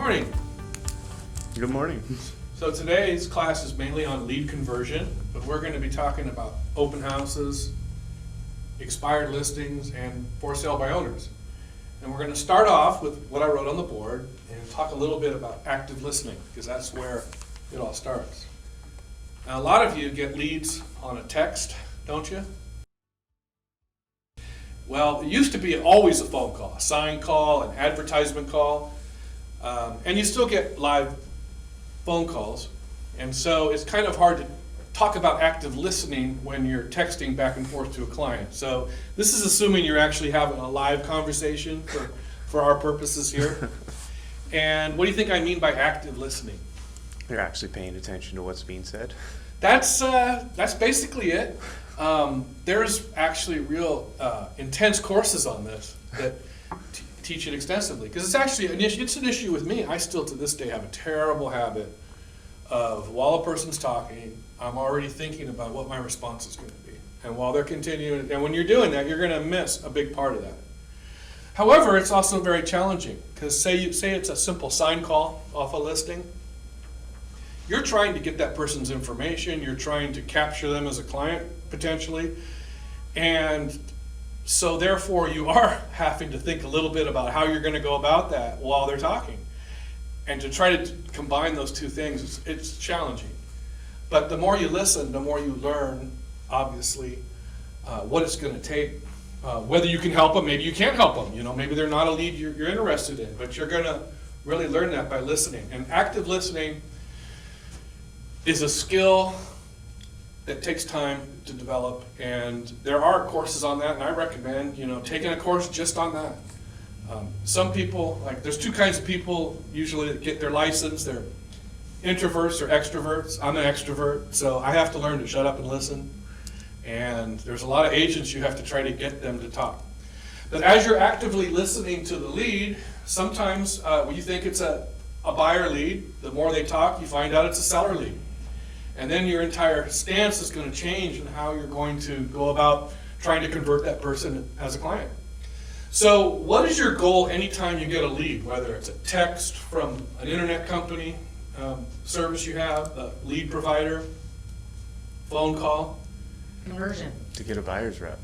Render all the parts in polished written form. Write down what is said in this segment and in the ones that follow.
morning. Good morning. So today's class is mainly on lead conversion, but we're going to be talking about open houses, expired listings, and for sale by owners. And we're going to start off with what I wrote on the board and talk a little bit about active listening, because that's where it all starts. Now, a lot of you get leads on a text, don't you? Well, it used to be always a phone call, a sign call, an advertisement call, and you still get live phone calls. And so it's kind of hard to talk about active listening when you're texting back and forth to a client. So this is assuming you're actually having a live conversation for our purposes here. And what do you think I mean by active listening? You're actually paying attention to what's being said. That's basically it. There's actually real intense courses on this that teach it extensively, because it's actually it's an issue with me. I still to this day have a terrible habit of, while a person's talking, I'm already thinking about what my response is going to be. And while they're continuing, and when you're doing that, you're going to miss a big part of that. However, it's also very challenging, because say it's a simple sign call off a listing. You're trying to get that person's information, you're trying to capture them as a client, potentially, and so therefore you are having to think a little bit about how you're going to go about that while they're talking. And to try to combine those two things, it's challenging. But the more you listen, the more you learn, obviously, what it's going to take, whether you can help them, maybe you can't help them, maybe they're not a lead you're interested in, but you're going to really learn that by listening. And active listening is a skill that takes time to develop, and there are courses on that, and I recommend taking a course just on that. Some people, there's two kinds of people usually that get their license. They're introverts or extroverts. I'm an extrovert, so I have to learn to shut up and listen, and there's a lot of agents you have to try to get them to talk. But as you're actively listening to the lead, sometimes when you think it's a buyer lead, the more they talk, you find out it's a seller lead. And then your entire stance is going to change in how you're going to go about trying to convert that person as a client. So what is your goal anytime you get a lead, whether it's a text from an internet company, service you have, a lead provider, phone call? Conversion. To get a buyer's rep.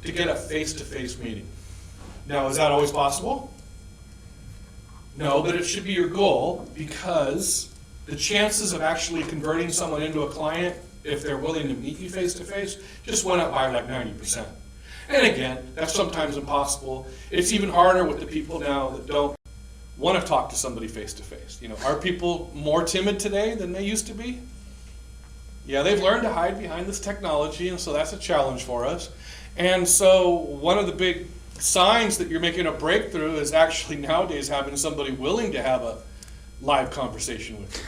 To get a face-to-face meeting. Now, is that always possible? No, but it should be your goal, because the chances of actually converting someone into a client, if they're willing to meet you face-to-face, just went up by like 90%. And again, that's sometimes impossible. It's even harder with the people now that don't want to talk to somebody face-to-face. Are people more timid today than they used to be? Yeah, they've learned to hide behind this technology, and so that's a challenge for us. And so one of the big signs that you're making a breakthrough is actually nowadays having somebody willing to have a live conversation with you.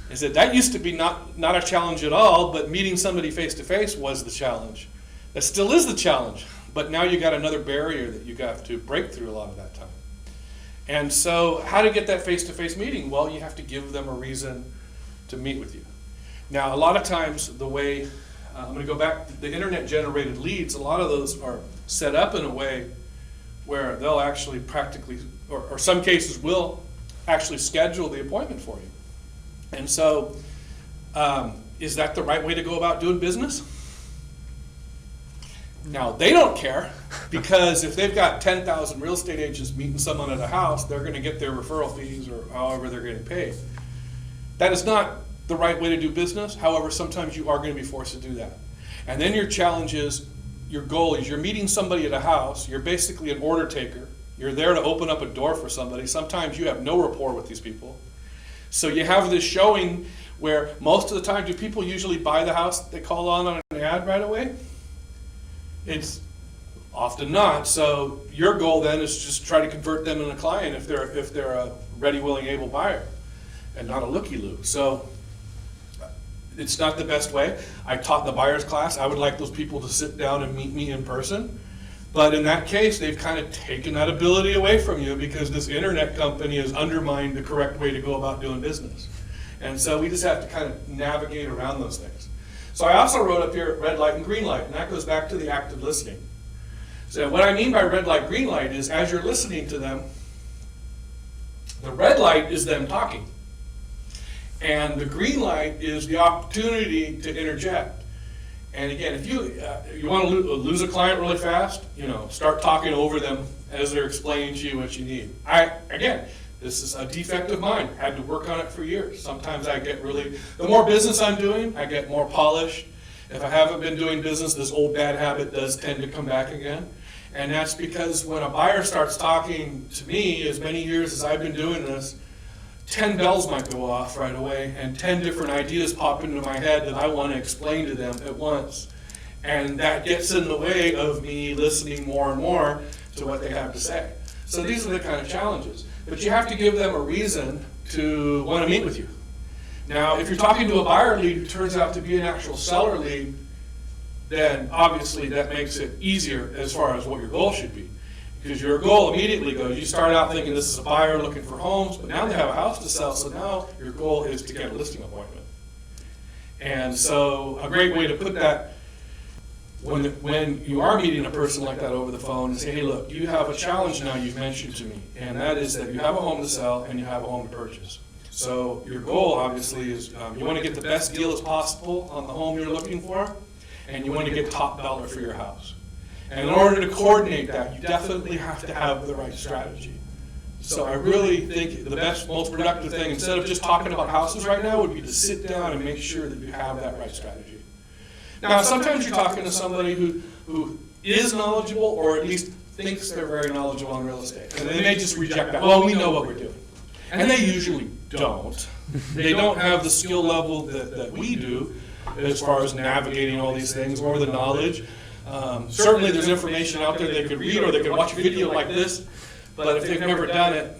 I said that used to be not a challenge at all, but meeting somebody face-to-face was the challenge. That still is the challenge, but now you got another barrier that you have to break through a lot of that time. And so how to get that face-to-face meeting? Well, you have to give them a reason to meet with you. Now, a lot of times the way, I'm going to go back to the internet-generated leads, a lot of those are set up in a way where they'll actually practically, or some cases will actually schedule the appointment for you. And so, is that the right way to go about doing business? Now, they don't care, because if they've got 10,000 real estate agents meeting someone at a house, they're going to get their referral fees or however they're getting paid. That is not the right way to do business. However, sometimes you are going to be forced to do that. And then your challenge is, your goal is, you're meeting somebody at a house, you're basically an order taker. You're there to open up a door for somebody. Sometimes you have no rapport with these people. So you have this showing where most of the time, do people usually buy the house they call on an ad right away? It's often not. So your goal then is just try to convert them into a client if they're a ready, willing, able buyer and not a looky-loo. So it's not the best way. I taught the buyer's class. I would like those people to sit down and meet me in person. But in that case, they've kind of taken that ability away from you, because this internet company has undermined the correct way to go about doing business. And so we just have to kind of navigate around those things. So I also wrote up here red light and green light, and that goes back to the active listening. So what I mean by red light, green light is, as you're listening to them, The red light is them talking. And the green light is the opportunity to interject. And again, if you want to lose a client really fast, start talking over them as they're explaining to you what you need. Again, this is a defect of mine. Had to work on it for years. Sometimes I get the more business I'm doing, I get more polished. If I haven't been doing business, this old bad habit does tend to come back again. And that's because when a buyer starts talking to me, as many years as I've been doing this, 10 bells might go off right away, and 10 different ideas pop into my head that I want to explain to them at once. And that gets in the way of me listening more and more to what they have to say. So these are the kind of challenges. But you have to give them a reason to want to meet with you. Now, if you're talking to a buyer lead who turns out to be an actual seller lead, then obviously that makes it easier as far as what your goal should be. Because your goal immediately goes, you start out thinking this is a buyer looking for homes, but now they have a house to sell, so now your goal is to get a listing appointment. And so a great way to put that, when you are meeting a person like that over the phone, and say, hey, look, you have a challenge now you've mentioned to me, and that is that you have a home to sell and you have a home to purchase. So your goal, obviously, is you want to get the best deal as possible on the home you're looking for, and you want to get top dollar for your house. And in order to coordinate that, you definitely have to have the right strategy. So I really think the best, most productive thing, instead of just talking about houses right now, would be to sit down and make sure that you have that right strategy. Now, sometimes you're talking to somebody who is knowledgeable, or at least thinks they're very knowledgeable on real estate. And they may just reject that. Well, we know what we're doing. And they usually don't. They don't have the skill level that we do as far as navigating all these things, or the knowledge. Certainly there's information out there they could read, or they could watch a video like this, but if they've never done it,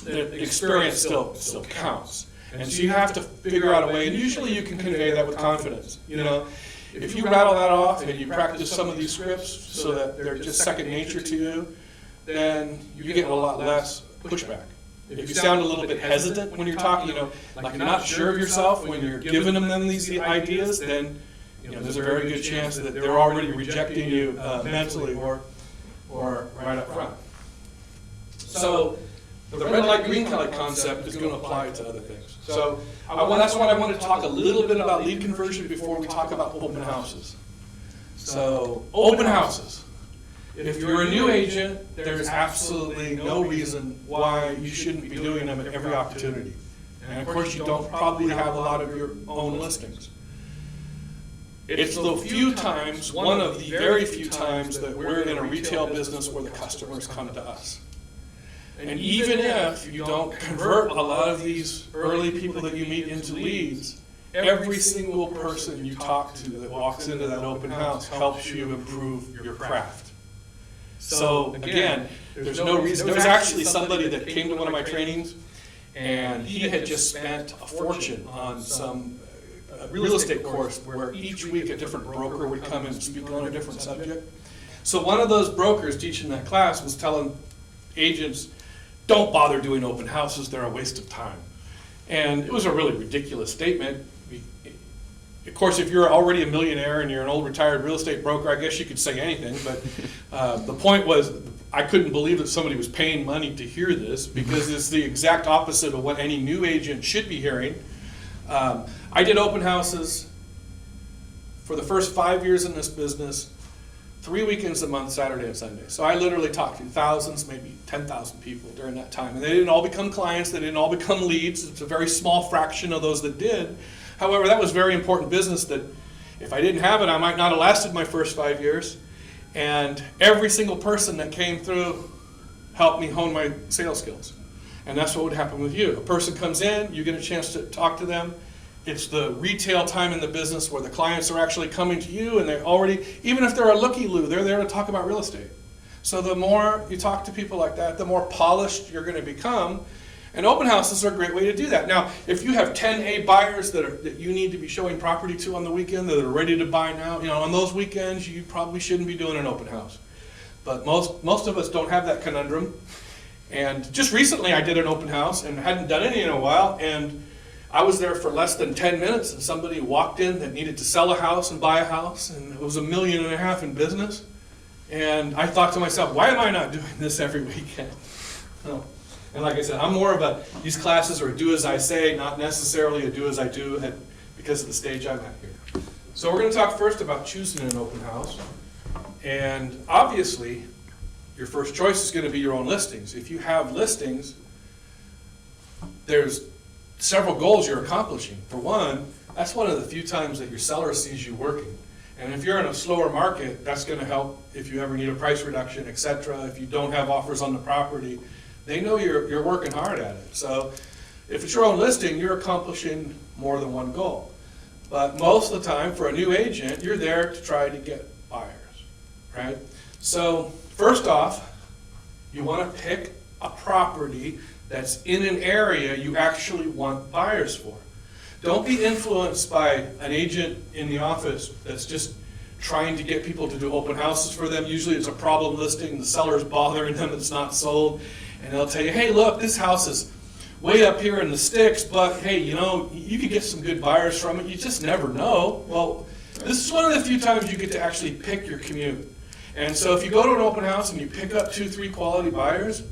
the experience still counts. And so you have to figure out a way, and usually you can convey that with confidence. If you rattle that off and you practice some of these scripts so that they're just second nature to you, then you get a lot less pushback. If you sound a little bit hesitant when you're talking, like you're not sure of yourself when you're giving them these ideas, then there's a very good chance that they're already rejecting you mentally or right up front. So the red light, green light concept is going to apply to other things. So that's why I want to talk a little bit about lead conversion before we talk about open houses. So open houses. If you're a new agent, there's absolutely no reason why you shouldn't be doing them at every opportunity. And of course, you don't probably have a lot of your own listings. It's the few times, one of the very few times, that we're in a retail business where the customers come to us. And even if you don't convert a lot of these early people that you meet into leads, every single person you talk to that walks into that open house helps you improve your craft. So again, there's no reason. There was actually somebody that came to one of my trainings, and he had just spent a fortune on some real estate course where each week a different broker would come and speak on a different subject. So one of those brokers teaching that class was telling agents, don't bother doing open houses, they're a waste of time. And it was a really ridiculous statement. Of course, if you're already a millionaire and you're an old retired real estate broker, I guess you could say anything, but the point was, I couldn't believe that somebody was paying money to hear this, because it's the exact opposite of what any new agent should be hearing. I did open houses for the first 5 years in this business, 3 weekends a month, Saturday and Sunday. So I literally talked to thousands, maybe 10,000 people during that time. And they didn't all become clients, they didn't all become leads. It's a very small fraction of those that did. However, that was very important business that if I didn't have it, I might not have lasted my first 5 years. And every single person that came through helped me hone my sales skills. And that's what would happen with you. A person comes in, you get a chance to talk to them. It's the retail time in the business where the clients are actually coming to you, and they're already, even if they're a looky-loo, they're there to talk about real estate. So the more you talk to people like that, the more polished you're going to become. And open houses are a great way to do that. Now, if you have 10A buyers that you need to be showing property to on the weekend that are ready to buy now, on those weekends you probably shouldn't be doing an open house. But most of us don't have that conundrum. And just recently I did an open house and hadn't done any in a while, and I was there for less than 10 minutes, and somebody walked in that needed to sell a house and buy a house, and it was $1.5 million in business. And I thought to myself, why am I not doing this every weekend? And like I said, I'm more of these classes are a do as I say, not necessarily a do as I do because of the stage I'm at here. So we're going to talk first about choosing an open house. And obviously, your first choice is going to be your own listings. If you have listings, there's several goals you're accomplishing. For one, that's one of the few times that your seller sees you working. And if you're in a slower market, that's going to help if you ever need a price reduction, etc. If you don't have offers on the property, they know you're working hard at it. So if it's your own listing, you're accomplishing more than one goal. But most of the time, for a new agent, you're there to try to get buyers, right? So first off, you want to pick a property that's in an area you actually want buyers for. Don't be influenced by an agent in the office that's just trying to get people to do open houses for them. Usually it's a problem listing, the seller's bothering them, it's not sold, and they'll tell you, hey, look, this house is way up here in the sticks, but hey, you could get some good buyers from it. You just never know. Well, this is one of the few times you get to actually pick your commute. And so if you go to an open house and you pick up 2-3 quality buyers,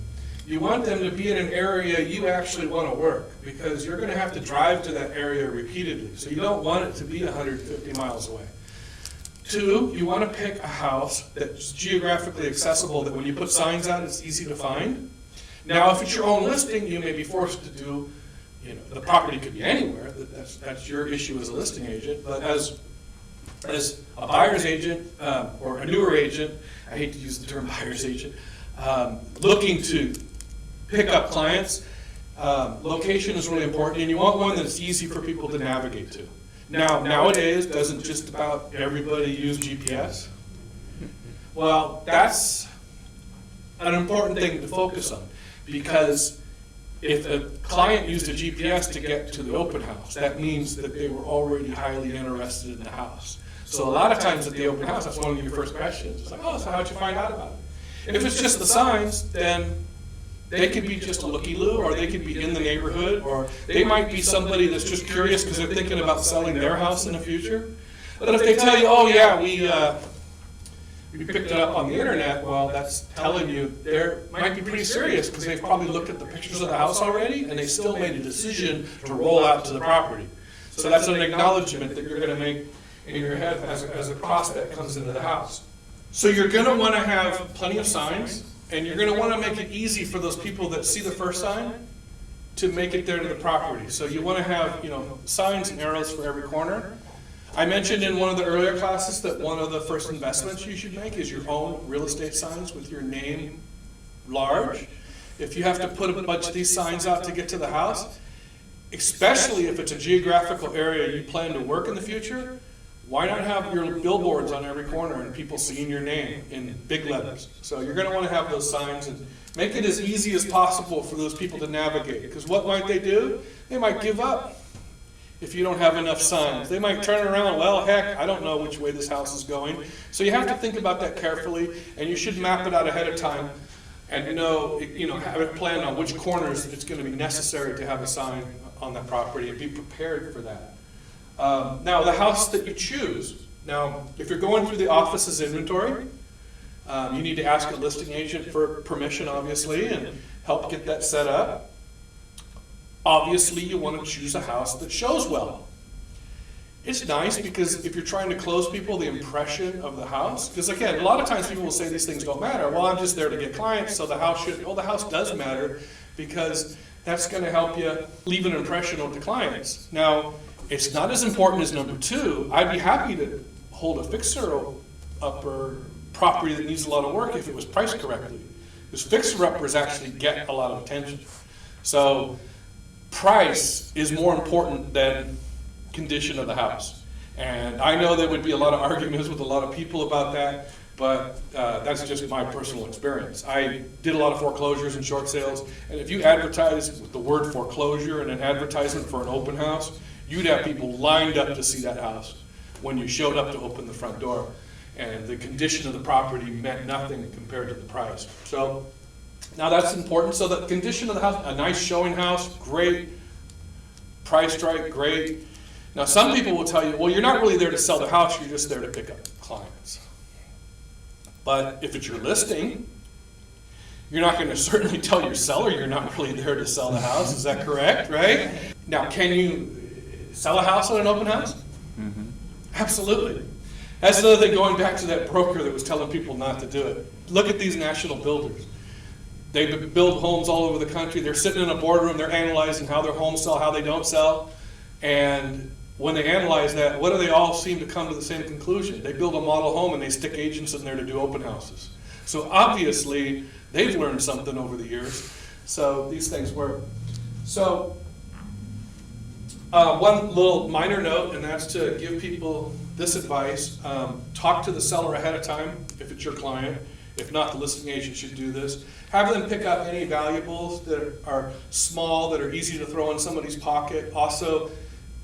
you want them to be in an area you actually want to work, because you're going to have to drive to that area repeatedly. So you don't want it to be 150 miles away. 2, you want to pick a house that's geographically accessible, that when you put signs out, it's easy to find. Now, if it's your own listing, you may be forced to do, the property could be anywhere. That's your issue as a listing agent. But as a buyer's agent or a newer agent, I hate to use the term buyer's agent, looking to pick up clients, location is really important, and you want one that's easy for people to navigate to. Now, nowadays, doesn't just about everybody use GPS? Well, that's an important thing to focus on, because if a client used a GPS to get to the open house, that means that they were already highly interested in the house. So a lot of times at the open house, that's one of your first questions. It's like, oh, so how'd you find out about it? If it's just the signs, then they could be just a looky-loo, or they could be in the neighborhood, or they might be somebody that's just curious because they're thinking about selling their house in the future. But if they tell you, oh yeah, we picked it up on the internet, well, that's telling you they might be pretty serious, because they've probably looked at the pictures of the house already, and they still made a decision to roll out to the property. So that's an acknowledgement that you're going to make in your head as a prospect comes into the house. So you're going to want to have plenty of signs, and you're going to want to make it easy for those people that see the first sign to make it there to the property. So you want to have, signs and arrows for every corner. I mentioned in one of the earlier classes that one of the first investments you should make is your own real estate signs with your name large. If you have to put a bunch of these signs out to get to the house, especially if it's a geographical area you plan to work in the future, why not have your billboards on every corner and people seeing your name in big letters? So you're going to want to have those signs and make it as easy as possible for those people to navigate. Because what might they do? They might give up if you don't have enough signs. They might turn around, well, heck, I don't know which way this house is going. So you have to think about that carefully, and you should map it out ahead of time and have it planned on which corners it's going to be necessary to have a sign on that property, and be prepared for that. Now, the house that you choose. Now, if you're going through the office's inventory, you need to ask a listing agent for permission, obviously, and help get that set up. Obviously, you want to choose a house that shows well. It's nice because if you're trying to close people, the impression of the house, because again, a lot of times people will say these things don't matter. Well, I'm just there to get clients, so the house should, well, the house does matter, because that's going to help you leave an impression with the clients. Now, it's not as important as number 2. I'd be happy to hold a fixer-upper property that needs a lot of work if it was priced correctly, because fixer-uppers actually get a lot of attention. So price is more important than condition of the house. And I know there would be a lot of arguments with a lot of people about that, but that's just my personal experience. I did a lot of foreclosures and short sales, and if you advertise with the word foreclosure and an advertisement for an open house, you'd have people lined up to see that house when you showed up to open the front door. And the condition of the property meant nothing compared to the price. So now that's important. So the condition of the house, a nice showing house, great. Price right, great. Now some people will tell you, well, you're not really there to sell the house, you're just there to pick up clients. But if it's your listing, You're not going to certainly tell your seller you're not really there to sell the house. Is that correct, right? Now, can you sell a house at an open house? Mm-hmm. Absolutely. That's another thing, going back to that broker that was telling people not to do it. Look at these national builders. They build homes all over the country. They're sitting in a boardroom. They're analyzing how their homes sell, how they don't sell. And when they analyze that, what do they all seem to come to the same conclusion? They build a model home and they stick agents in there to do open houses. So obviously, they've learned something over the years. So these things work. So one little minor note, and that's to give people this advice. Talk to the seller ahead of time if it's your client. If not, the listing agent should do this. Have them pick up any valuables that are small, that are easy to throw in somebody's pocket. Also,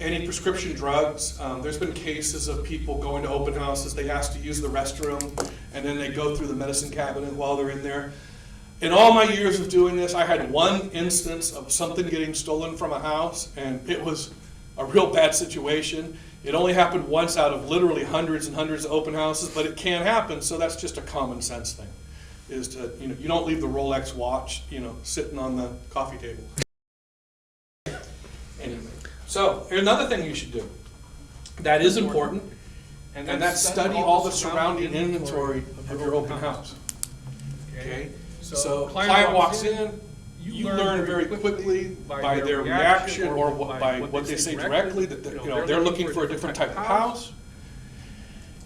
any prescription drugs. There's been cases of people going to open houses. They ask to use the restroom, and then they go through the medicine cabinet while they're in there. In all my years of doing this, I had one instance of something getting stolen from a house, and it was a real bad situation. It only happened once out of literally hundreds and hundreds of open houses, but it can happen, so that's just a common sense thing, is to, you don't leave the Rolex watch, sitting on the coffee table. Anyway, so here's another thing you should do that is important, and that's study all the surrounding inventory of your open house. Okay? So client walks in, you learn very quickly by their reaction or by what they say directly that they're looking for a different type of house.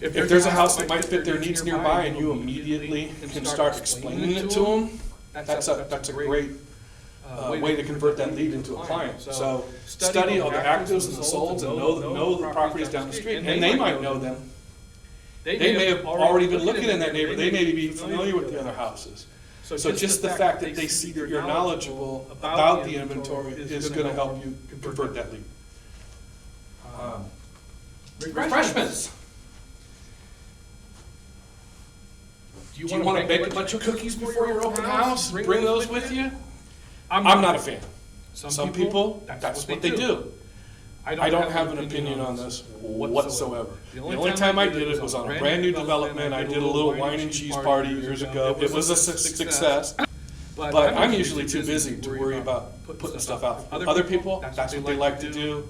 If there's a house that might fit their needs nearby and you immediately can start explaining it to them, that's a great way to convert that lead into a client. So study all the actives and the solds and know the properties down the street, and they might know them. They may have already been looking in that neighborhood. They may be familiar with the other houses. So just the fact that they see that you're knowledgeable about the inventory is going to help you convert that lead. Refreshments. Do you want to bake a bunch of cookies before your open house? Bring those with you? I'm not a fan. Some people, that's what they do. I don't have an opinion on this whatsoever. The only time I did it was on a brand new development. I did a little wine and cheese party years ago. It was a success, but I'm usually too busy to worry about putting stuff out. Other people, that's what they like to do.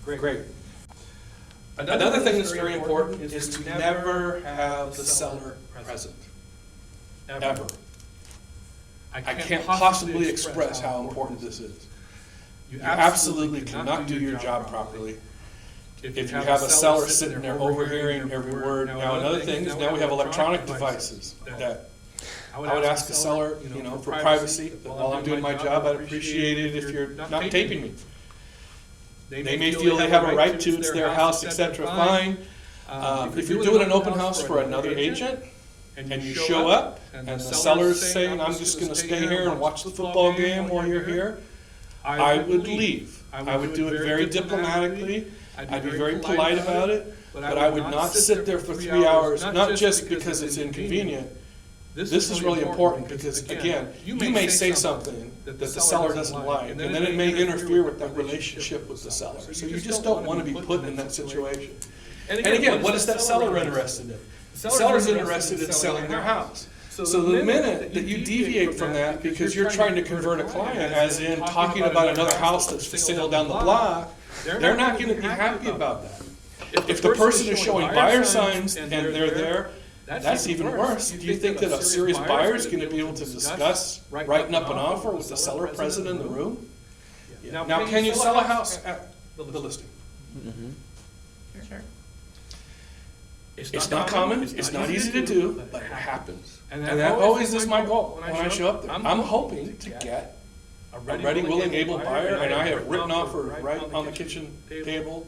Great. Another thing that's very important is to never have the seller present. Ever. I can't possibly express how important this is. You absolutely cannot do your job properly if you have a seller sitting there overhearing every word. Now, another thing is now we have electronic devices that I would ask a seller, for privacy, that while I'm doing my job, I'd appreciate it if you're not taping me. They may feel they have a right to, it's their house, etc. Fine. If you're doing an open house for another agent, and you show up, and the seller's saying, I'm just going to stay here and watch the football game while you're here, I would leave. I would do it very diplomatically. I'd be very polite about it, but I would not sit there for 3 hours, not just because it's inconvenient. This is really important because, again, you may say something that the seller doesn't like, and then it may interfere with that relationship with the seller. So you just don't want to be put in that situation. And again, what is that seller interested in? The seller's interested in selling their house. So the minute that you deviate from that because you're trying to convert a client, as in talking about another house that's for sale down the block, they're not going to be happy about that. If the person is showing buyer signs and they're there, that's even worse. Do you think that a serious buyer is going to be able to discuss writing up an offer with the seller present in the room? Now, can you sell a house at the listing? Mm-hmm. Sure. It's not common, it's not easy to do, but it happens. And that always is my goal when I show up there. I'm hoping to get a ready, willing, able buyer, and I have written offers right on the kitchen table.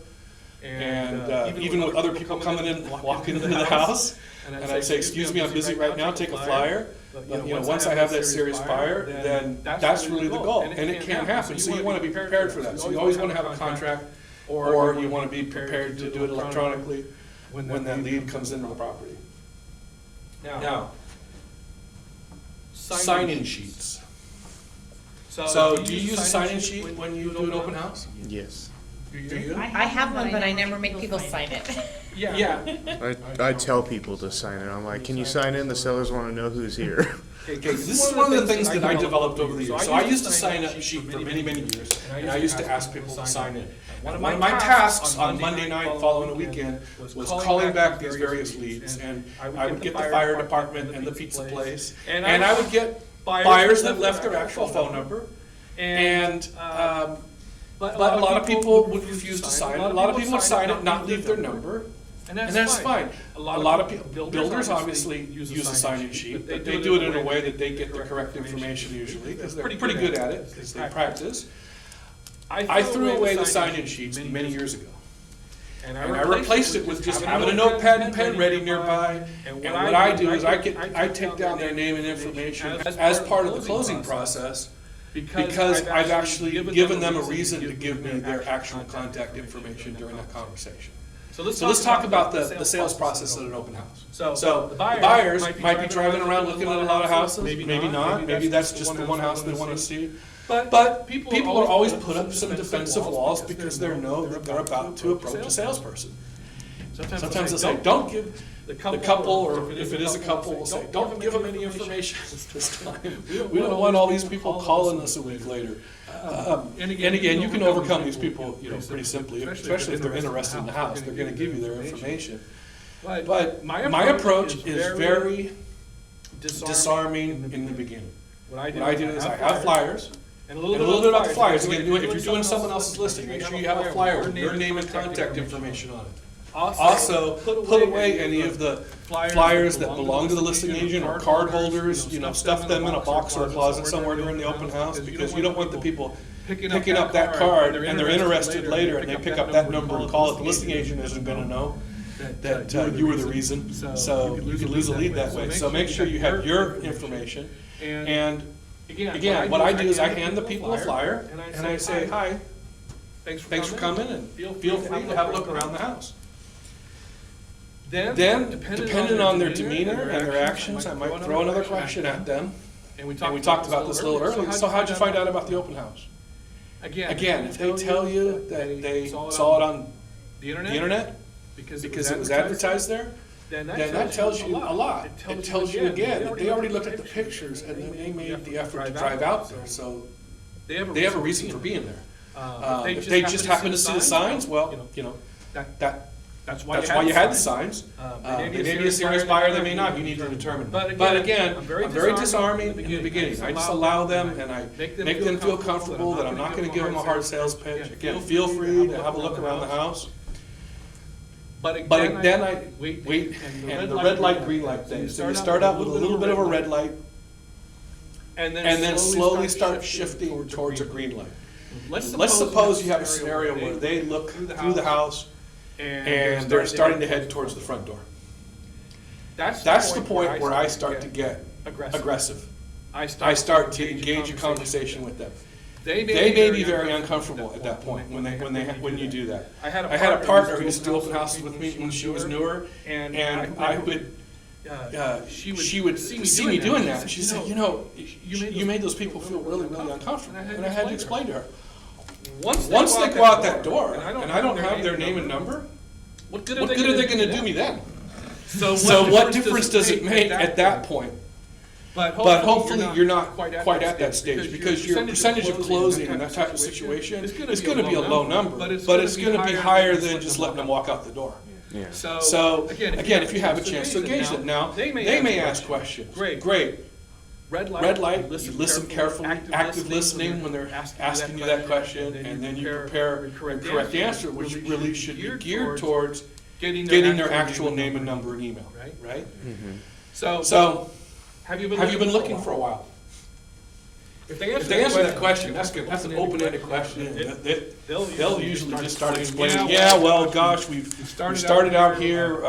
And even with other people coming in, walking into the house, and I'd say, excuse me, I'm busy right now, take a flyer. But once I have that serious buyer, then that's really the goal. And it can happen, so you want to be prepared for that. So you always want to have a contract, or you want to be prepared to do it electronically when that lead comes into the property. Now, sign-in sheets. So do you use a sign-in sheet when you do an open house? Yes. Do you? I have one, but I never make people sign it. Yeah. I tell people to sign in. I'm like, can you sign in? The sellers want to know who's here. Okay, this is one of the things that I developed over the years. So I used to sign up sheet for many, many years, and I used to ask people to sign in. One of my tasks on Monday night following a weekend was calling back these various leads, and I would get the fire department and the pizza place, and I would get buyers that left their actual phone number, and but a lot of people would refuse to sign it. A lot of people would sign it, not leave their number. And that's fine. A lot of people, builders obviously use a sign-in sheet, but they do it in a way that they get the correct information usually, because they're pretty good at it, because they practice. I threw away the sign-in sheets many years ago. And I replaced it with just having a notepad and pen ready nearby. And what I do is I take down their name and information as part of the closing process, because I've actually given them a reason to give me their actual contact information during that conversation. So let's talk about the sales process at an open house. So the buyers might be driving around looking at a lot of houses, maybe not, maybe that's just the one house they want to see. But people are always put up some defensive walls because they know that they're about to approach a salesperson. Sometimes they'll say, don't give the couple, or if it is a couple, we'll say, don't give them any information this time. We don't want all these people calling us a week later. And again, you can overcome these people, pretty simply, especially if they're interested in the house. They're going to give you their information. But my approach is very disarming in the beginning. What I do is I have flyers. And a little bit about the flyers. Again, if you're doing someone else's listing, make sure you have a flyer with your name and contact information on it. Also, put away any of the flyers that belong to the listing agent or card holders, stuff them in a box or a closet somewhere during the open house, because you don't want the people picking up that card and they're interested later and they pick up that number and call it. The listing agent isn't going to know that you were the reason, so you can lose a lead that way. So make sure you have your information. And again, what I do is I hand the people a flyer and I say, hi, thanks for coming, and feel free to have a look around the house. Then, depending on their demeanor and their actions, I might throw another question at them. And we talked about this a little earlier. So how'd you find out about the open house? Again, if they tell you that they saw it on the internet because it was advertised there, then that tells you a lot. It tells you again that they already looked at the pictures and then they made the effort to drive out there. So they have a reason for being there. If they just happen to see the signs, well, that's why you had the signs. They may be a serious buyer, they may not, you need to determine. But again, I'm very disarming in the beginning. I just allow them and I make them feel comfortable that I'm not going to give them a hard sales pitch. Again, feel free to have a look around the house. But then I wait, and the red light, green light thing. So you start out with a little bit of a red light, and then slowly start shifting towards a green light. Let's suppose you have a scenario where they look through the house, and they're starting to head towards the front door. That's the point where I start to get aggressive. I start to engage a conversation with them. They may be very uncomfortable at that point when you do that. I had a partner who used to do open houses with me when she was newer, and I would. She would see me doing that. She said, you made those people feel really, really uncomfortable, and I had to explain to her. Once they go out that door, and I don't have their name and number, what good are they going to do me then? So what difference does it make at that point? But hopefully you're not quite at that stage, because your percentage of closing in that type of situation is going to be a low number, but it's going to be higher than just letting them walk out the door. Yeah. So again, if you have a chance to engage them, now they may ask questions. Great. Red light, you listen carefully, active listening when they're asking you that question, and then you prepare a correct answer, which really should be geared towards getting their actual name and number and email, right? Mm-hmm. So have you been looking for a while? If they answer that question, that's an open-ended question. They'll usually just start explaining, well, gosh, we started out here,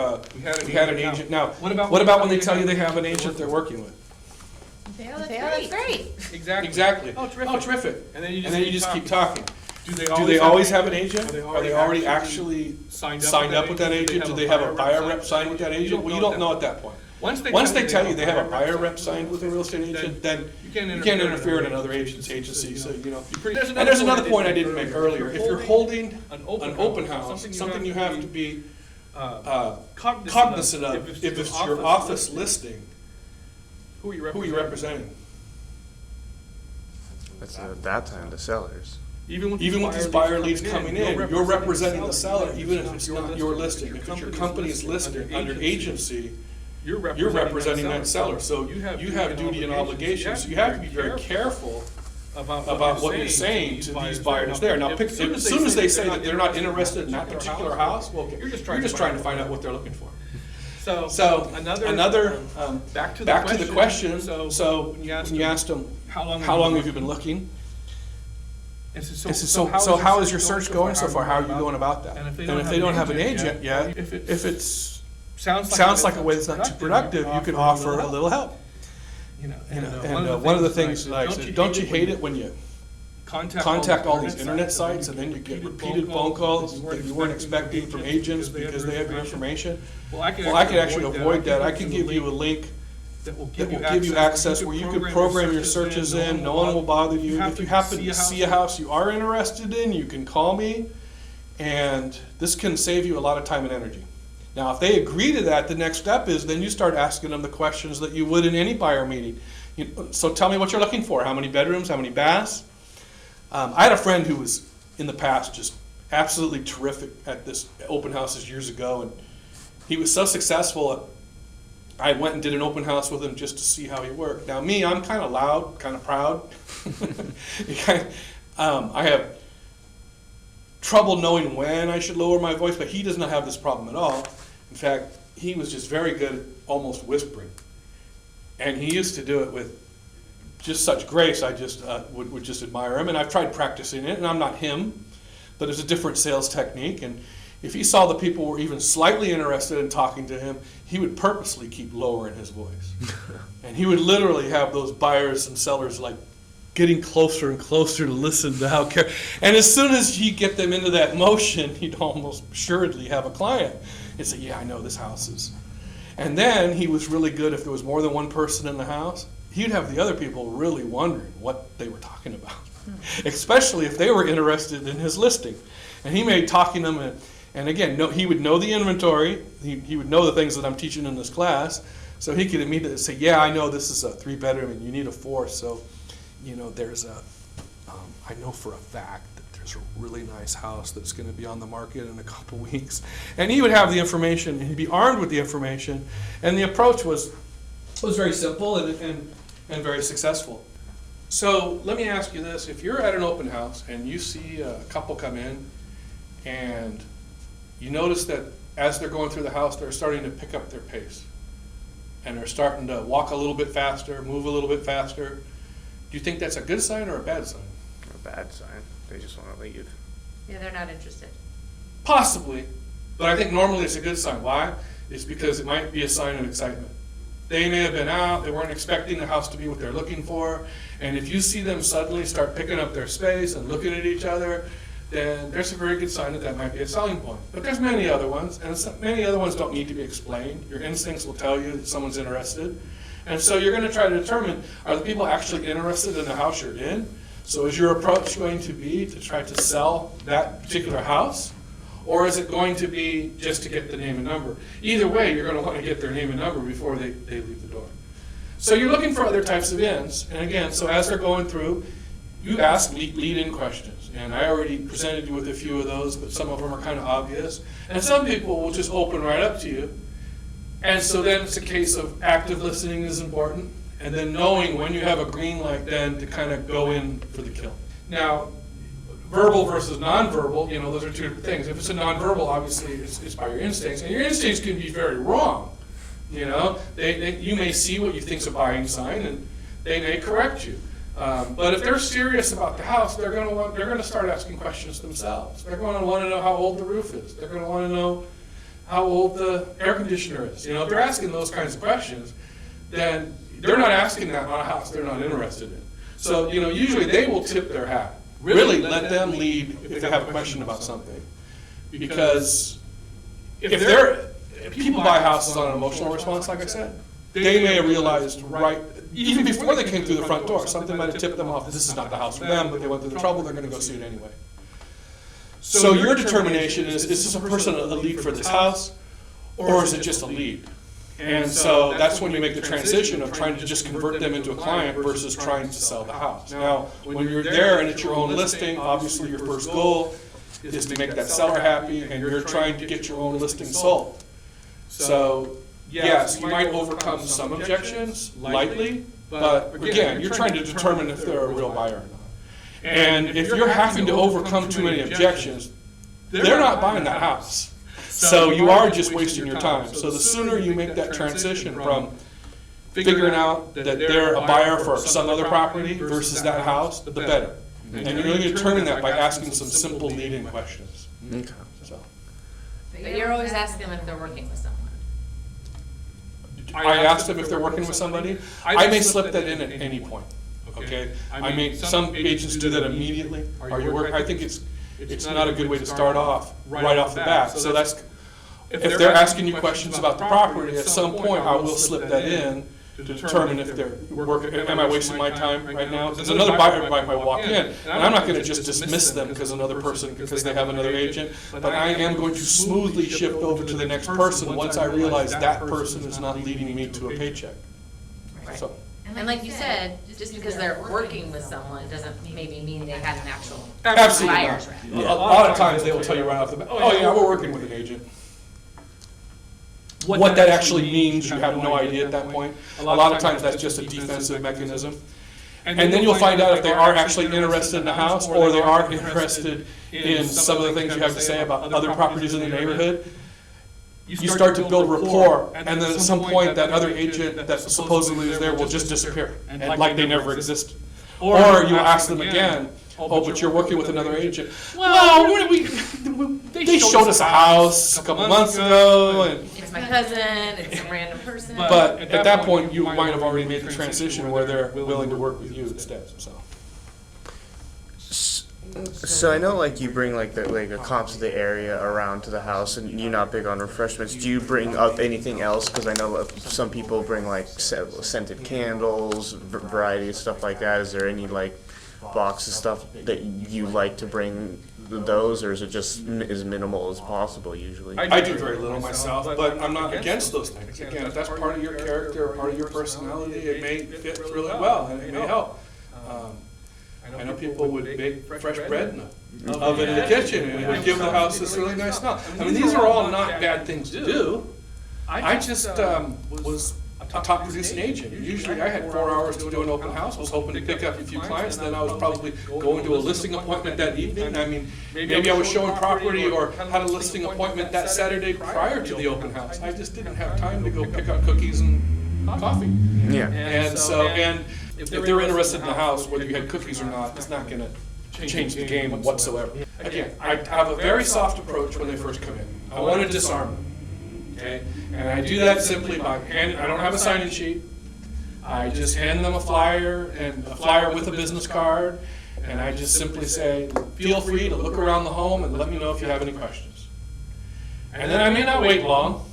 we had an agent. Now, what about when they tell you they have an agent they're working with? That's great. Exactly. Oh, terrific. And then you just keep talking. Do they always have an agent? Are they already actually signed up with that agent? Do they have a buyer rep signed with that agent? Well, you don't know at that point. Once they tell you they have a buyer rep signed with a real estate agent, then you can't interfere in another agent's agency. So And there's another point I didn't make earlier. If you're holding an open house, something you have to be cognizant of if it's your office listing, Who are you who are you representing? That's at that time the sellers. Even with these buyer leads coming in, you're representing the seller, even if it's not your listing. If it's your company's listing under agency, you're representing that seller. So you have duty and obligations. You have to be very careful about what you're saying to these buyers there. Now, as soon as they say that they're not interested in that particular house, well, you're just trying to find out what they're looking for. So another back to the question. So when you asked them, how long have you been looking? And so how is your search going so far? How are you going about that? And if they don't have an agent yet, if it sounds like a way that's not too productive, you can offer a little help. One of the things that I said, don't you hate it when you contact all these internet sites and then you get repeated phone calls that you weren't expecting from agents because they have your information? Well, I could actually avoid that. I can give you a link that will give you access where you can program your searches in. No one will bother you. If you happen to see a house you are interested in, you can call me, and this can save you a lot of time and energy. Now, if they agree to that, the next step is then you start asking them the questions that you would in any buyer meeting. So tell me what you're looking for. How many bedrooms? How many baths? I had a friend who was in the past just absolutely terrific at this open houses years ago, and he was so successful. I went and did an open house with him just to see how he worked. Now me, I'm kind of loud, kind of proud. I have trouble knowing when I should lower my voice, but he does not have this problem at all. In fact, he was just very good at almost whispering. And he used to do it with just such grace. I just would just admire him. And I've tried practicing it, and I'm not him, but it's a different sales technique. And if he saw the people were even slightly interested in talking to him, he would purposely keep lowering his voice. And he would literally have those buyers and sellers like getting closer and closer to listen to how and as soon as he'd get them into that motion, he'd almost assuredly have a client. He'd say, yeah, I know this house is. And then he was really good if there was more than one person in the house. He'd have the other people really wondering what they were talking about, especially if they were interested in his listing. And he made talking them, and again, he would know the inventory, he would know the things that I'm teaching in this class, so he could immediately say, yeah, I know this is a 3-bedroom and you need a 4th, so there's I know for a fact that there's a really nice house that's going to be on the market in a couple weeks. And he would have the information, and he'd be armed with the information, and the approach was very simple and very successful. So let me ask you this. If you're at an open house and you see a couple come in and you notice that as they're going through the house, they're starting to pick up their pace and they're starting to walk a little bit faster, move a little bit faster, do you think that's a good sign or a bad sign? A bad sign. They just want to leave. Yeah, they're not interested. Possibly, but I think normally it's a good sign. Why? It's because it might be a sign of excitement. They may have been out, they weren't expecting the house to be what they're looking for, and if you see them suddenly start picking up their space and looking at each other, then there's a very good sign that might be a selling point. But there's many other ones, and many other ones don't need to be explained. Your instincts will tell you that someone's interested. And so you're going to try to determine, are the people actually interested in the house you're in? So is your approach going to be to try to sell that particular house? Or is it going to be just to get the name and number? Either way, you're going to want to get their name and number before they leave the door. So you're looking for other types of ins. And again, so as they're going through, you ask lead-in questions. And I already presented you with a few of those, but some of them are kind of obvious. And some people will just open right up to you. And so then it's a case of active listening is important, and then knowing when you have a green light then to kind of go in for the kill. Now, verbal versus nonverbal, those are two different things. If it's a nonverbal, obviously it's by your instincts, and your instincts can be very wrong. You may see what you think's a buying sign, and they may correct you. But if they're serious about the house, they're going to start asking questions themselves. They're going to want to know how old the roof is. They're going to want to know how old the air conditioner is. If they're asking those kinds of questions, then they're not asking that on a house they're not interested in. So, usually they will tip their hat. Really let them lead if they have a question about something. Because if people buy houses on an emotional response, like I said, they may have realized even before they came through the front door, something might have tipped them off that this is not the house for them, but they went through the trouble, they're going to go see it anyway. So your determination is this a person a lead for this house, or is it just a lead? And so that's when you make the transition of trying to just convert them into a client versus trying to sell the house. Now, when you're there and it's your own listing, obviously your first goal is to make that seller happy, and you're trying to get your own listing sold. So, yes, you might overcome some objections lightly, but again, you're trying to determine if they're a real buyer or not. And if you're having to overcome too many objections, they're not buying that house. So you are just wasting your time. So the sooner you make that transition from figuring out that they're a buyer for some other property versus that house, the better. And you're going to determine that by asking some simple leading questions. Okay. So But you're always asking them if they're working with someone. I asked them if they're working with somebody. I may slip that in at any point. Okay. I mean, some agents do that immediately. Are you working? I think it's not a good way to start off right off the bat. So that's if they're asking you questions about the property, at some point I will slip that in to determine if they're working. Am I wasting my time right now? Because another buyer might walk in, and I'm not going to just dismiss them because they have another agent, but I am going to smoothly shift over to the next person once I realize that person is not leading me to a paycheck. So. And like you said, just because they're working with someone doesn't maybe mean they had an actual Absolutely buyer's not. rep. A lot of times they will tell you right off the bat, oh yeah, we're working with an agent. What that actually means, you have no idea at that point. A lot of times that's just a defensive mechanism. And then you'll find out if they are actually interested in the house or they are interested in some of the things you have to say about other properties in the neighborhood. You start to build rapport, and then at some point that other agent that supposedly is there will just disappear, and like they never existed. Or you ask them again, oh, but you're working with another agent. Well, they showed us a house a couple months ago, and It's my cousin, it's some random person. but at that point you might have already made the transition where they're willing to work with you instead. So I know, like, you bring like a comps of the area around to the house, and you're not big on refreshments. Do you bring up anything else? Because I know some people bring like scented candles, variety of stuff like that. Is there any like box of stuff that you like to bring those, or is it just as minimal as possible usually? I do very little myself, but I'm not against those things. Again, if that's part of your character, part of your personality, it may fit really well and it may help. I know people would bake fresh bread in the oven in the kitchen, and it would give the house this really nice smell. I mean, these are all not bad things to do. I just was a top producing agent. Usually I had 4 hours to do an open house, was hoping to pick up a few clients, then I was probably going to a listing appointment that evening. I mean, maybe I was showing property or had a listing appointment that Saturday prior to the open house. I just didn't have time to go pick up cookies and coffee. Yeah. And so, and if they're interested in the house, whether you had cookies or not, it's not gonna change the game whatsoever. Again, I have a very soft approach when they first come in. I want to disarm them, okay? And I do that simply by I don't have a sign-in sheet. I just hand them a flyer with a business card, and I just simply say, feel free to look around the home and let me know if you have any questions. And then I may not wait long,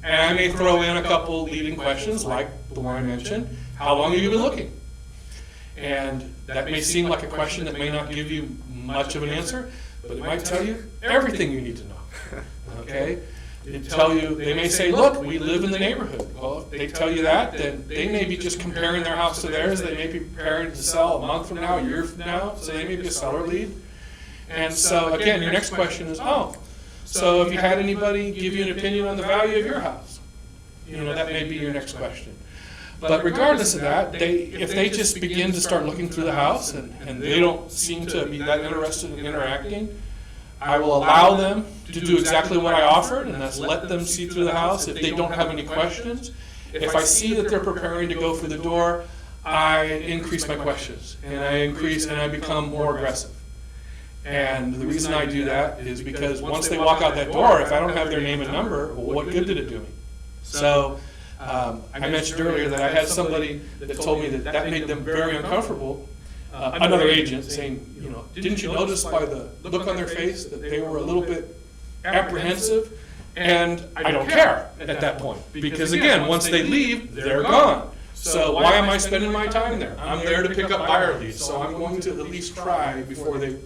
and I may throw in a couple leading questions like the one I mentioned. How long have you been looking? And that may seem like a question that may not give you much of an answer, but it might tell you everything you need to know. Okay? They may say, look, we live in the neighborhood. Well, if they tell you that, then they may be just comparing their house to theirs. They may be preparing to sell a month from now, a year from now, so they may be a seller lead. And so, again, your next question is, so if you had anybody give you an opinion on the value of your house? That may be your next question. But regardless of that, if they just begin to start looking through the house and they don't seem to be that interested in interacting, I will allow them to do exactly what I offered, and that's let them see through the house. If they don't have any questions, if I see that they're preparing to go through the door, I increase my questions, and I become more aggressive. And the reason I do that is because once they walk out that door, if I don't have their name and number, well, what good did it do me? So I mentioned earlier that I had somebody that told me that made them very uncomfortable. Another agent saying, didn't you notice by the look on their face that they were a little bit apprehensive? And I don't care at that point, because again, once they leave, they're gone. So why am I spending my time there? I'm there to pick up buyer leads, so I'm going to at least try before they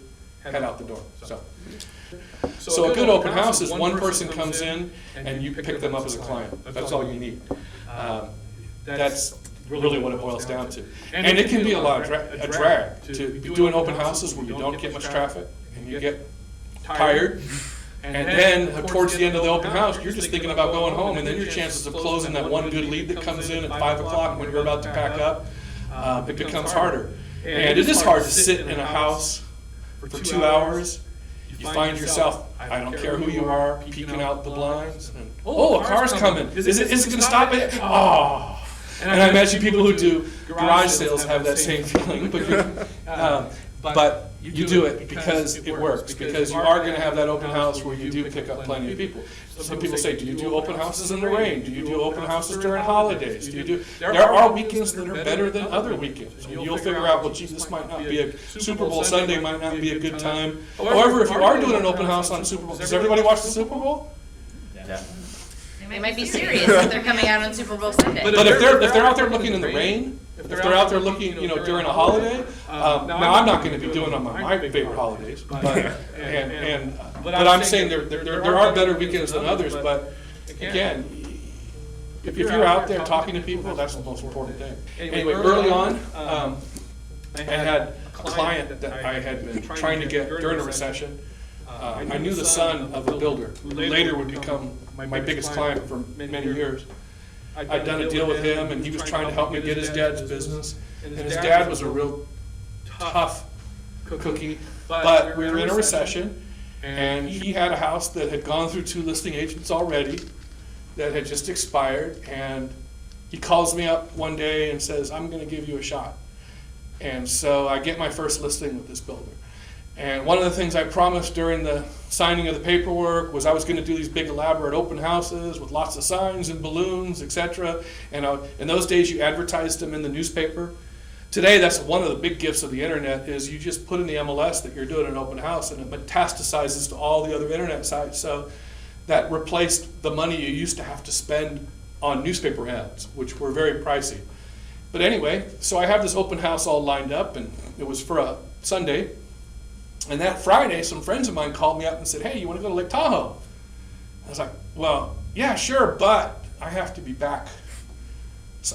head out the door. So So a good open house is one person comes in and you pick them up as a client. That's all you need. That's really what it boils down to. And it can be a drag to be doing open houses where you don't get much traffic and you get tired. And then towards the end of the open house, you're just thinking about going home, and then your chances of closing that one good lead that comes in at 5 o'clock when you're about to pack up, it becomes harder. And it is hard to sit in a house for 2 hours. You find yourself, I don't care who you are, peeking out the blinds. And, oh, a car's coming. Is it going to stop it? Oh. And I imagine people who do garage sales have that same feeling. But you do it because it works, because you are going to have that open house where you do pick up plenty of people. Some people say, do you do open houses in the rain? Do you do open houses during holidays? There are weekends that are better than other weekends. And you'll figure out, well, gee, this might not be a Super Bowl Sunday, might not be a good time. However, if you are doing an open house on Super Bowl, does everybody watch the Super Bowl? Yeah. They might be serious if they're coming out on Super Bowl Sunday. But if they're out there looking in the rain, if they're out there looking, during a holiday, now I'm not going to be doing on my favorite holidays, but I'm saying there are better weekends than others. But again, if you're out there talking to people, that's the most important thing. Anyway, early on, I had a client that I had been trying to get during a recession. I knew the son of a builder who later would become my biggest client for many years. I'd done a deal with him, and he was trying to help me get his dad's business. And his dad was a real tough cookie, but we were in a recession, and he had a house that had gone through 2 listing agents already that had just expired, and he calls me up one day and says, I'm going to give you a shot. And so I get my first listing with this builder. And one of the things I promised during the signing of the paperwork was I was going to do these big elaborate open houses with lots of signs and balloons, etc. And in those days you advertised them in the newspaper. Today that's one of the big gifts of the internet is you just put in the MLS that you're doing an open house and it metastasizes to all the other internet sites. So that replaced the money you used to have to spend on newspaper ads, which were very pricey. But anyway, so I have this open house all lined up, and it was for a Sunday. And that Friday, some friends of mine called me up and said, hey, you want to go to Lake Tahoe? I was like, well, yeah, sure, but I have to be back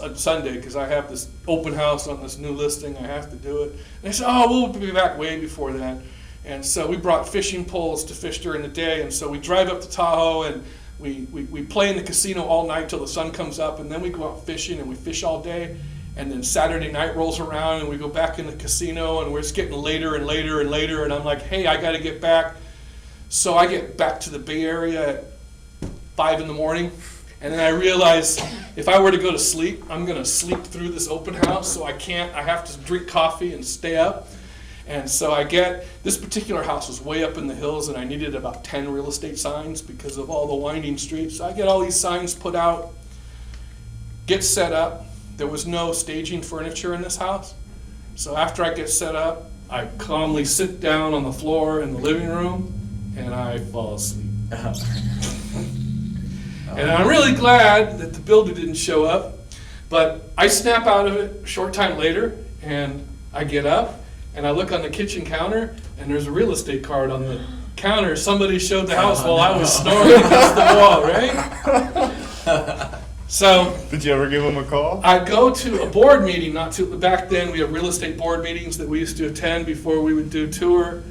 on Sunday because I have this open house on this new listing. I have to do it. And they said, oh, we'll be back way before that. And so we brought fishing poles to fish during the day. And so we drive up to Tahoe, and we play in the casino all night till the sun comes up. And then we go out fishing, and we fish all day. And then Saturday night rolls around and we go back in the casino, and we're just getting later and later and later. And I'm like, hey, I got to get back. So I get back to the Bay Area at 5 in the morning. And then I realize if I were to go to sleep, I'm going to sleep through this open house. So I have to drink coffee and stay up. And so this particular house was way up in the hills, and I needed about 10 real estate signs because of all the winding streets. So I get all these signs put out, get set up. There was no staging furniture in this house. So after I get set up, I calmly sit down on the floor in the living room and I fall asleep. And I'm really glad that the builder didn't show up, but I snap out of it a short time later, and I get up and I look on the kitchen counter, and there's a real estate card on the counter. Somebody showed the house while I was snoring against the wall, right? So did you ever give him a call? I go to a board meeting, back then we had real estate board meetings that we used to attend before we would do tour,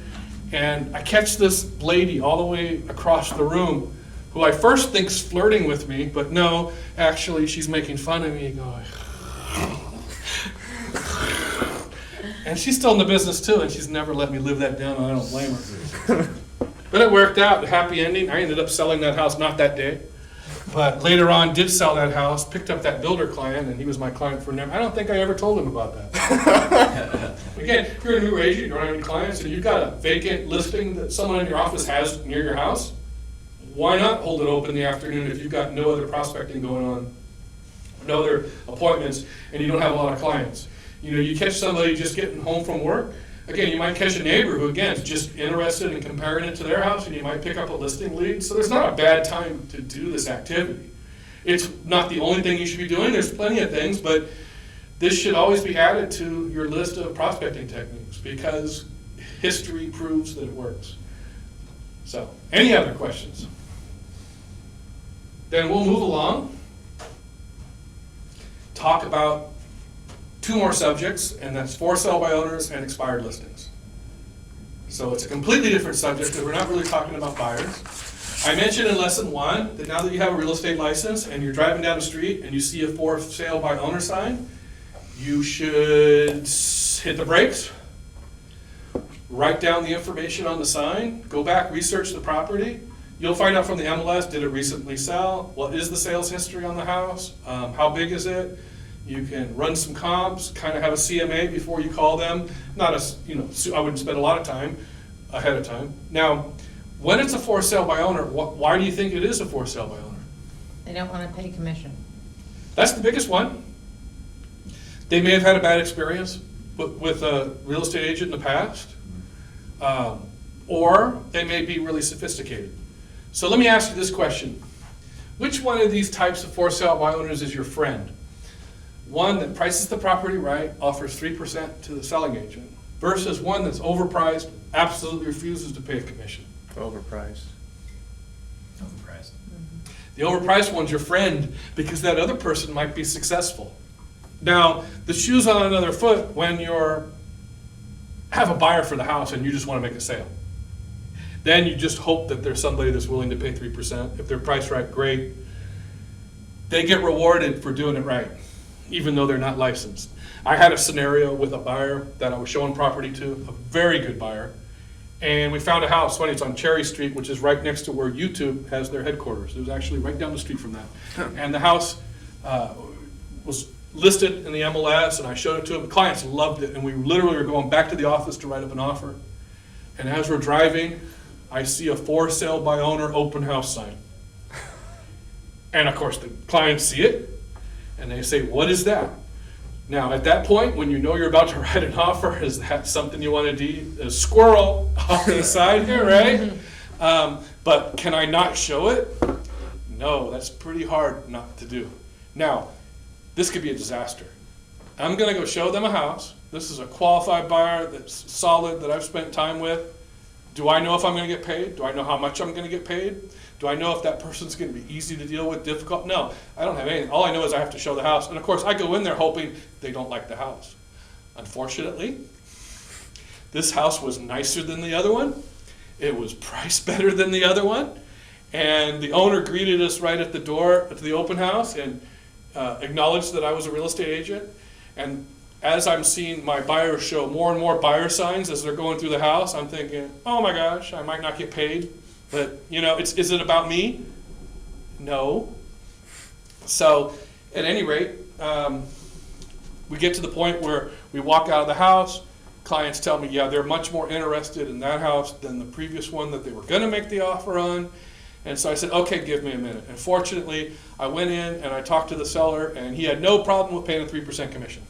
and I catch this lady all the way across the room who I first think's flirting with me, but no, actually she's making fun of me going, and she's still in the business too, and she's never let me live that down, and I don't blame her. But it worked out, a happy ending. I ended up selling that house, not that day. But later on, did sell that house, picked up that builder client, and he was my client for never. I don't think I ever told him about that. Again, if you're a new agent, you don't have any clients, and you've got a vacant listing that someone in your office has near your house, why not hold it open in the afternoon if you've got no other prospecting going on, no other appointments, and you don't have a lot of clients? You catch somebody just getting home from work. Again, you might catch a neighbor who, again, is just interested in comparing it to their house, and you might pick up a listing lead. So there's not a bad time to do this activity. It's not the only thing you should be doing. There's plenty of things, but this should always be added to your list of prospecting techniques because history proves that it works. So, any other questions? Then we'll move along. Talk about two more subjects, and that's for sale by owners and expired listings. So it's a completely different subject because we're not really talking about buyers. I mentioned in lesson 1 that now that you have a real estate license and you're driving down the street and you see a for sale by owner sign, you should hit the brakes, write down the information on the sign, go back, research the property. You'll find out from the MLS, did it recently sell? What is the sales history on the house? How big is it? You can run some comps, kind of have a CMA before you call them. Not a, I wouldn't spend a lot of time ahead of time. Now, when it's a for sale by owner, why do you think it is a for sale by owner? They don't wanna pay commission. That's the biggest one. They may have had a bad experience with a real estate agent in the past, or they may be really sophisticated. So let me ask you this question. Which one of these types of for sale by owners is your friend? One that prices the property right, offers 3% to the selling agent, versus one that's overpriced, absolutely refuses to pay a commission. Overpriced. Overpriced. The overpriced one's your friend because that other person might be successful. Now, the shoe's on another foot when have a buyer for the house and you just want to make a sale. Then you just hope that there's somebody that's willing to pay 3%. If they're priced right, great. They get rewarded for doing it right, even though they're not licensed. I had a scenario with a buyer that I was showing property to, a very good buyer, and we found a house. Funny, it's on Cherry Street, which is right next to where YouTube has their headquarters. It was actually right down the street from that. And the house was listed in the MLS, and I showed it to them. The clients loved it, and we literally were going back to the office to write up an offer. And as we're driving, I see a for sale by owner open house sign. And of course, the clients see it, and they say, what is that? Now, at that point, when you know you're about to write an offer, is that something you want to do? A squirrel off to the side here, right? But can I not show it? No, that's pretty hard not to do. Now, this could be a disaster. I'm going to go show them a house. This is a qualified buyer that's solid, that I've spent time with. Do I know if I'm going to get paid? Do I know how much I'm going to get paid? Do I know if that person's going to be easy to deal with, difficult? No, I don't have anything. All I know is I have to show the house. And of course, I go in there hoping they don't like the house. Unfortunately, this house was nicer than the other one. It was priced better than the other one. And the owner greeted us right at the door to the open house and acknowledged that I was a real estate agent. And as I'm seeing my buyers show more and more buyer signs as they're going through the house, I'm thinking, oh my gosh, I might not get paid. But, is it about me? No. So, at any rate, we get to the point where we walk out of the house. Clients tell me, yeah, they're much more interested in that house than the previous one that they were going to make the offer on. And so I said, okay, give me a minute. And fortunately, I went in and I talked to the seller, and he had no problem with paying a 3% commission.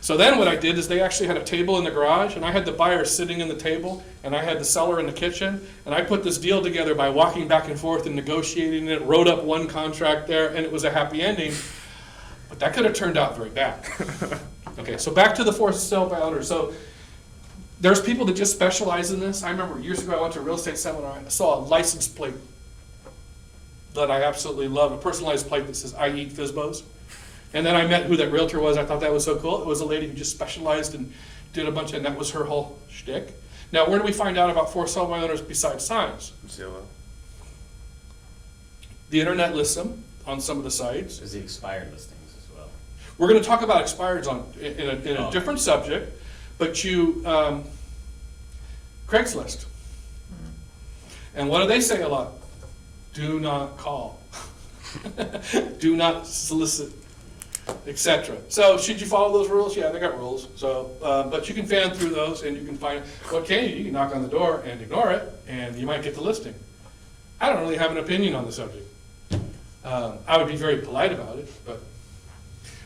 So then what I did is they actually had a table in the garage, and I had the buyer sitting in the table, and I had the seller in the kitchen, and I put this deal together by walking back and forth and negotiating it, wrote up one contract there, and it was a happy ending. But that could have turned out very bad. Okay, so back to the for sale by owner. So there's people that just specialize in this. I remember years ago I went to a real estate seminar, and I saw a license plate that I absolutely love, a personalized plate that says, I eat FSBOs. And then I met who that realtor was. I thought that was so cool. It was a lady who just specialized and did a bunch, and that was her whole shtick. Now, where do we find out about for sale by owners besides signs? Zillow. The internet lists them on some of the sites. There's the expired listings as well. We're going to talk about expireds in a different subject, but Craigslist. And what do they say a lot? Do not call. Do not solicit, etc. So should you follow those rules? Yeah, they got rules. So, but you can fan through those, and you can find what can you? You can knock on the door and ignore it, and you might get the listing. I don't really have an opinion on the subject. I would be very polite about it, but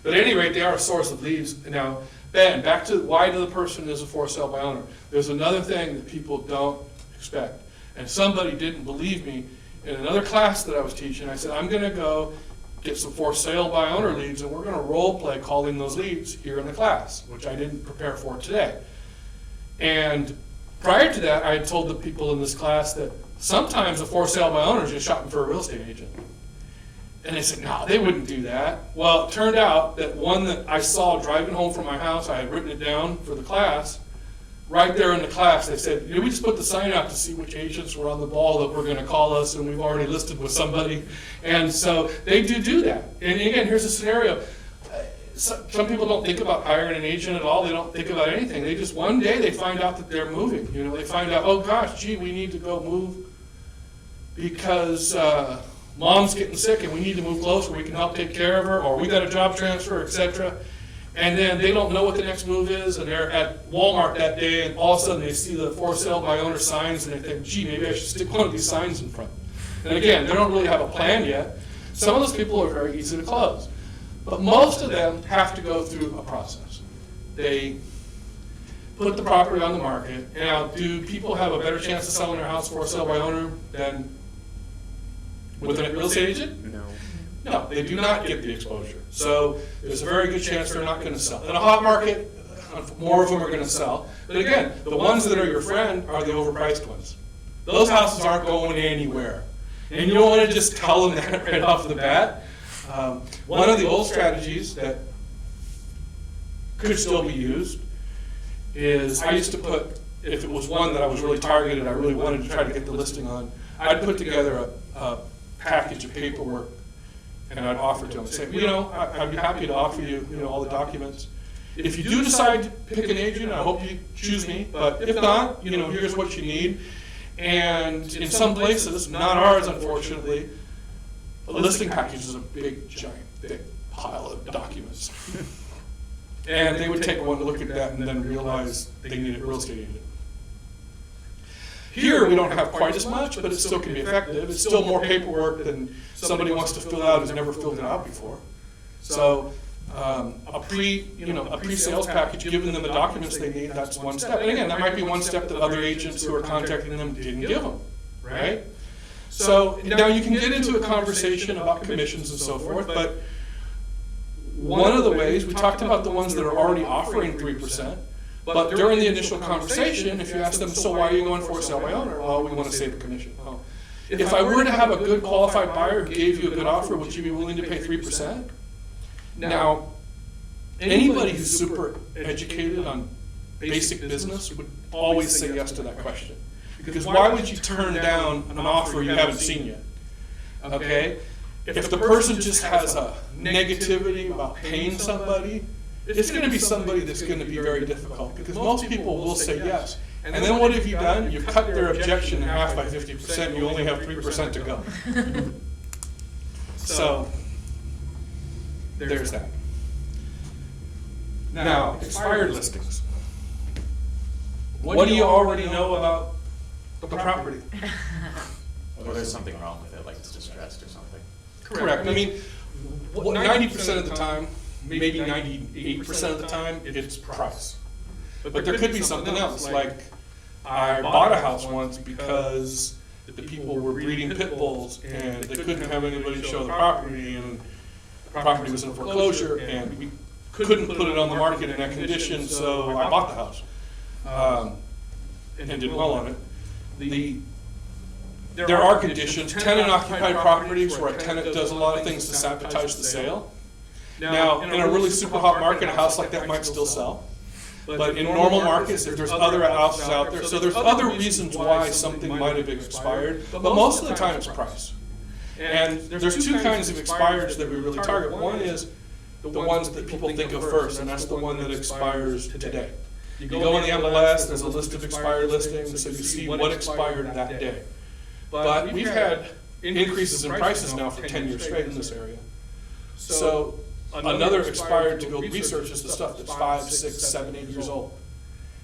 at any rate, they are a source of leads. Now, Ben, back to why the person is a for sale by owner. There's another thing that people don't expect, and somebody didn't believe me. In another class that I was teaching, I said, I'm going to go get some for sale by owner leads, and we're going to role play calling those leads here in the class, which I didn't prepare for today. And prior to that, I had told the people in this class that sometimes a for sale by owner is just shopping for a real estate agent. And they said, no, they wouldn't do that. Well, it turned out that one that I saw driving home from my house, I had written it down for the class. Right there in the class, they said, we just put the sign out to see which agents were on the ball that were going to call us, and we've already listed with somebody. And so they do that. And again, here's a scenario. Some people don't think about hiring an agent at all. They don't think about anything. They just, one day they find out that they're moving. They find out, oh gosh, gee, we need to go move because mom's getting sick and we need to move closer. We can help take care of her, or we got a job transfer, etc. And then they don't know what the next move is, and they're at Walmart that day, and all of a sudden they see the for sale by owner signs, and they think, gee, maybe I should stick one of these signs in front. And again, they don't really have a plan yet. Some of those people are very easy to close. But most of them have to go through a process. They put the property on the market. Now, do people have a better chance of selling their house for sale by owner than with a real estate agent? No. No, they do not get the exposure. So there's a very good chance they're not going to sell. In a hot market, more of them are going to sell. But again, the ones that are your friend are the overpriced ones. Those houses aren't going anywhere. And you don't want to just tell them that right off the bat. One of the old strategies that could still be used is I used to put, if it was one that I was really targeted, I really wanted to try to get the listing on, I'd put together a package of paperwork and I'd offer to them, say, I'd be happy to offer you, all the documents. If you do decide to pick an agent, I hope you choose me, but if not, here's what you need. And in some places, not ours unfortunately, a listing package is a big, giant, thick pile of documents. And they would take one look at that and then realize they needed a real estate agent. Here, we don't have quite as much, but it still can be effective. It's still more paperwork than somebody wants to fill out who's never filled it out before. So a pre-sales package, giving them the documents they need, that's one step. And again, that might be one step that other agents who are contacting them didn't give them, right? So now you can get into a conversation about commissions and so forth, but one of the ways, we talked about the ones that are already offering 3%, but during the initial conversation, if you ask them, so why are you going for sale by owner? Well, we want to save the commission. Oh. If I were to have a good qualified buyer who gave you a good offer, would you be willing to pay 3%? Now, anybody who's super educated on basic business would always say yes to that question. Because why would you turn down an offer you haven't seen yet? Okay? If the person just has a negativity about paying somebody, it's going to be somebody that's going to be very difficult, because most people will say yes. And then what have you done? You've cut their objection in half by 50%, you only have 3% to go. So, there's that. Now, expired listings. What do you already know about the property? Or there's something wrong with it, like it's distressed or something. Correct. I mean, 90% of the time, maybe 98% of the time, it's price. But there could be something else, like I bought a house once because the people were breeding pit bulls and they couldn't have anybody show the property, and the property was in foreclosure and we couldn't put it on the market in that condition, so I bought the house and did well on it. There are conditions, tenant-occupied properties where a tenant does a lot of things to sabotage the sale. Now, in a really super hot market, a house like that might still sell. But in normal markets, if there's other houses out there, so there's other reasons why something might have expired, but most of the time it's price. And there's two kinds of expireds that we really target. One is the ones that people think of first, and that's the one that expires today. You go in the MLS, there's a list of expired listings, so you see what expired that day. But we've had increases in prices now for 10 years straight in this area. So another expired to go research is the stuff that's 5, 6, 7, 8 years old.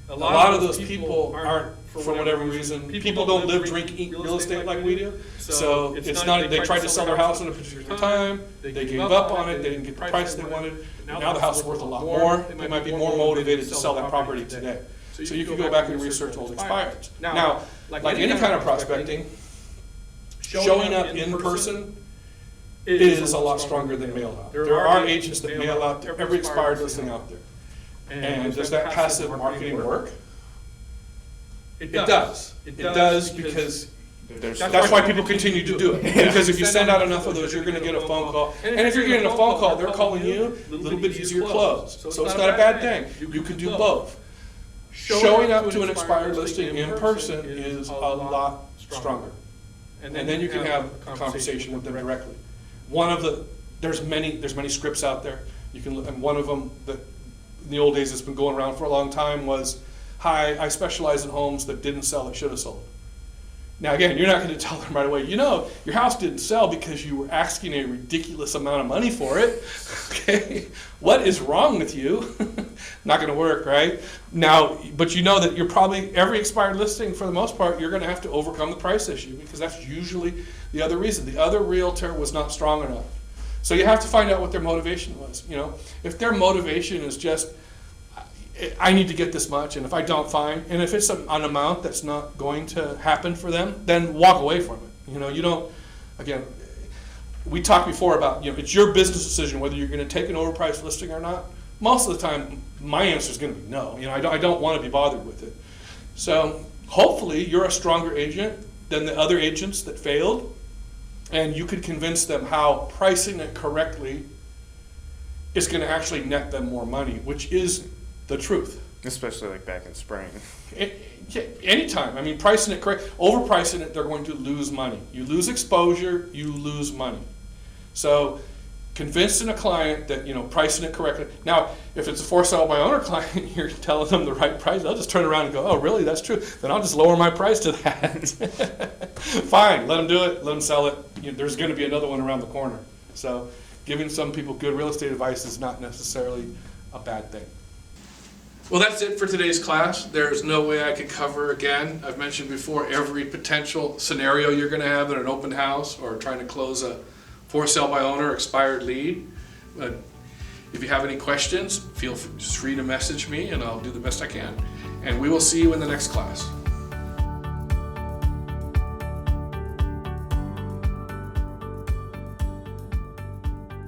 A lot of those people aren't, for whatever reason, people don't live, drink, eat real estate like we do. So it's not, they tried to sell their house in a particular time, they gave up on it, they didn't get the price they wanted. Now the house is worth a lot more, they might be more motivated to sell that property today. So you can go back and research old expireds. Now, like any kind of prospecting, showing up in person is a lot stronger than mail out. There are agents that mail out every expired listing out there. And does that passive marketing work? It does. It does, because That's why people continue to do it, because if you send out enough of those, you're gonna get a phone call. And if you're getting a phone call, they're calling you, a little bit easier close. So it's not a bad thing. You can do both. Showing up to an expired listing in person is a lot stronger. And then you can have a conversation with them directly. There's many scripts out there. You can, and one of them that in the old days that's been going around for a long time was, "Hi, I specialize in homes that didn't sell that should have sold." Now again, you're not going to tell them right away, your house didn't sell because you were asking a ridiculous amount of money for it. Okay, what is wrong with you? Not going to work, right? Now, but you know that you're probably, every expired listing for the most part, you're going to have to overcome the price issue, because that's usually the other reason. The other realtor was not strong enough. So you have to find out what their motivation was. If their motivation is just, I need to get this much, and if I don't, fine. And if it's an amount that's not going to happen for them, then walk away from it. You don't, again, we talked before about, it's your business decision whether you're going to take an overpriced listing or not. Most of the time, my answer is going to be no. I don't want to be bothered with it. So hopefully you're a stronger agent than the other agents that failed, and you could convince them how pricing it correctly is going to actually net them more money, which is the truth. Especially like back in spring. Anytime. I mean, pricing it correct, overpricing it, they're going to lose money. You lose exposure, you lose money. So convincing a client that, pricing it correctly. Now, if it's a for sale by owner client, you're telling them the right price, they'll just turn around and go, "Oh, really? That's true. Then I'll just lower my price to that." Fine, let them do it, let them sell it. There's going to be another one around the corner. So giving some people good real estate advice is not necessarily a bad thing. Well, that's it for today's class. There's no way I could cover again. I've mentioned before every potential scenario you're going to have in an open house or trying to close a for sale by owner expired lead. But if you have any questions, feel free to message me and I'll do the best I can. And we will see you in the next class.